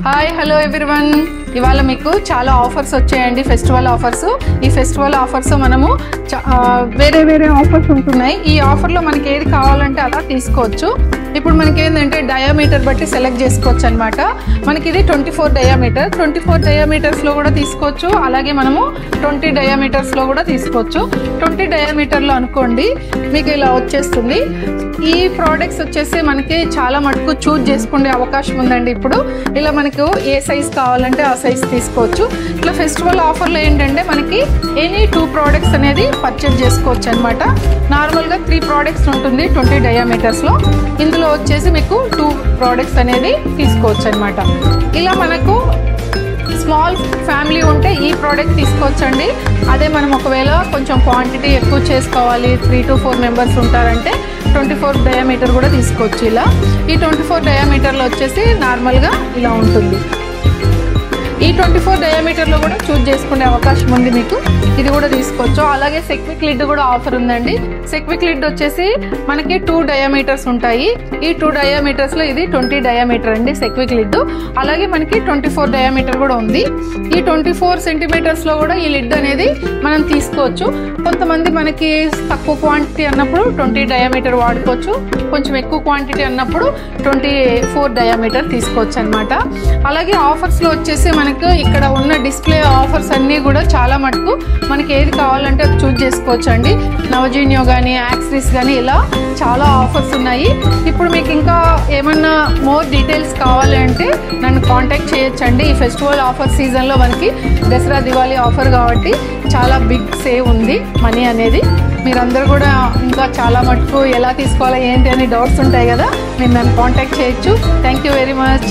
Hi hello everyone, ఇవాళ మీకు చాలా ఆఫర్స్ వచ్చాయండి. Festival offers. ఈ ఫెస్టివల్ ఆఫర్స్ మనము వేరే ఆఫర్స్ ఉంటున్నాయి. ఈ ఆఫర్లో మనకి ఏది కావాలంటే అలా తీసుకోవచ్చు. ఇప్పుడు మనకి ఏంటంటే డయామీటర్ బట్టి సెలెక్ట్ చేసుకోవచ్చు అనమాట. మనకి ఇది 24 డయామీటర్, 24 డయామీటర్స్లో కూడా తీసుకోవచ్చు. అలాగే మనము 20 డయామీటర్స్లో కూడా తీసుకోవచ్చు. 20 డయామీటర్లో అనుకోండి మీకు ఇలా వచ్చేస్తుంది. ఈ ప్రోడక్ట్స్ వచ్చేసి మనకి చాలా మటుకు చూజ్ చేసుకునే అవకాశం ఉందండి. ఇప్పుడు ఇలా మనకు ఏ సైజ్ కావాలంటే ఆ సైజ్ తీసుకోవచ్చు. ఇట్లా ఫెస్టివల్ ఆఫర్లో ఏంటంటే మనకి ఎనీ 2 ప్రోడక్ట్స్ అనేది పర్చేజ్ చేసుకోవచ్చు అనమాట. నార్మల్గా 3 ప్రోడక్ట్స్ ఉంటుంది 20 డయామీటర్స్లో. ఇందులో వచ్చేసి మీకు 2 ప్రోడక్ట్స్ అనేది తీసుకోవచ్చు అనమాట. ఇలా మనకు స్మాల్ ఫ్యామిలీ ఉంటే ఈ ప్రోడక్ట్ తీసుకోవచ్చండి. అదే మనం ఒకవేళ కొంచెం క్వాంటిటీ ఎక్కువ చేసుకోవాలి, 3 to 4 మెంబర్స్ ఉంటారంటే 24 డయామీటర్ కూడా తీసుకోవచ్చు. ఇలా ఈ 24 డయామీటర్లో వచ్చేసి నార్మల్గా ఇలా ఉంటుంది. ఈ 24 డయామీటర్లో కూడా చూజ్ చేసుకునే అవకాశం ఉంది మీకు. ఇది కూడా తీసుకోవచ్చు. అలాగే సెక్విక్ లిడ్ కూడా ఆఫర్ ఉందండి. సెక్విక్ లిడ్ వచ్చేసి మనకి 2 డయామీటర్స్ ఉంటాయి. ఈ 2 డయామీటర్స్లో ఇది 20 డయామీటర్ అండి సెక్విక్ లిడ్. అలాగే మనకి 24 డయామీటర్ కూడా ఉంది. ఈ 24 సెంటీమీటర్స్లో కూడా ఈ లిడ్ అనేది మనం తీసుకోవచ్చు. కొంతమంది మనకి తక్కువ క్వాంటిటీ అన్నప్పుడు 20 డయామీటర్ వాడుకోవచ్చు. కొంచెం ఎక్కువ క్వాంటిటీ అన్నప్పుడు 24 డయామీటర్ తీసుకోవచ్చు అనమాట. అలాగే ఆఫర్స్లో వచ్చేసి మనకు ఇక్కడ ఉన్న డిస్ప్లే ఆఫర్స్ అన్నీ కూడా చాలా మటుకు మనకి ఏది కావాలంటే అది చూజ్ చేసుకోవచ్చు అండి. నవజీనియో కానీ యాక్సరీస్ కానీ ఇలా చాలా ఆఫర్స్ ఉన్నాయి. ఇప్పుడు మీకు ఇంకా ఏమన్నా మోర్ డీటెయిల్స్ కావాలంటే నన్ను కాంటాక్ట్ చేయొచ్చండి. ఈ ఫెస్టివల్ ఆఫర్ సీజన్లో మనకి దసరా దివాళీ ఆఫర్ కాబట్టి చాలా బిగ్ సేవ్ ఉంది మనీ అనేది. మీరందరూ కూడా ఇంకా చాలా మటుకు ఎలా తీసుకోవాలా ఏంటి అని డౌట్స్ ఉంటాయి కదా, మీరు నన్ను కాంటాక్ట్ చేయొచ్చు. Thank you very much.